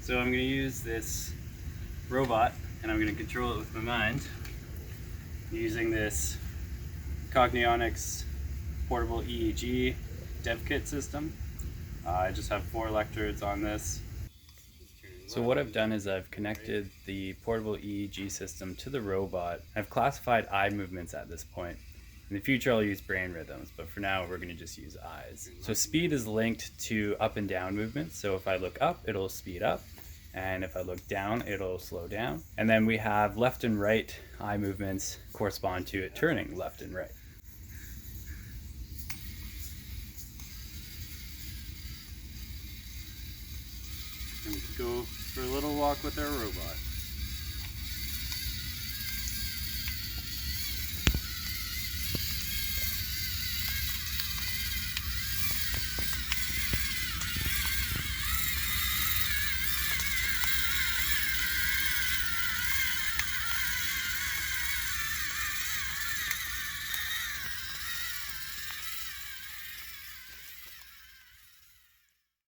So I'm going to use this robot and I'm going to control it with my mind using this Cognionics portable EEG dev kit system. I just have 4 electrodes on this. So what I've done is I've connected the portable EEG system to the robot. I've classified eye movements at this point. In the future I'll use brain rhythms, but for now we're going to just use eyes. So speed is linked to up and down movements. So if I look up, it'll speed up. And if I look down, it'll slow down. And then we have left and right eye movements correspond to it turning left and right. And we can go for a little walk with our robot.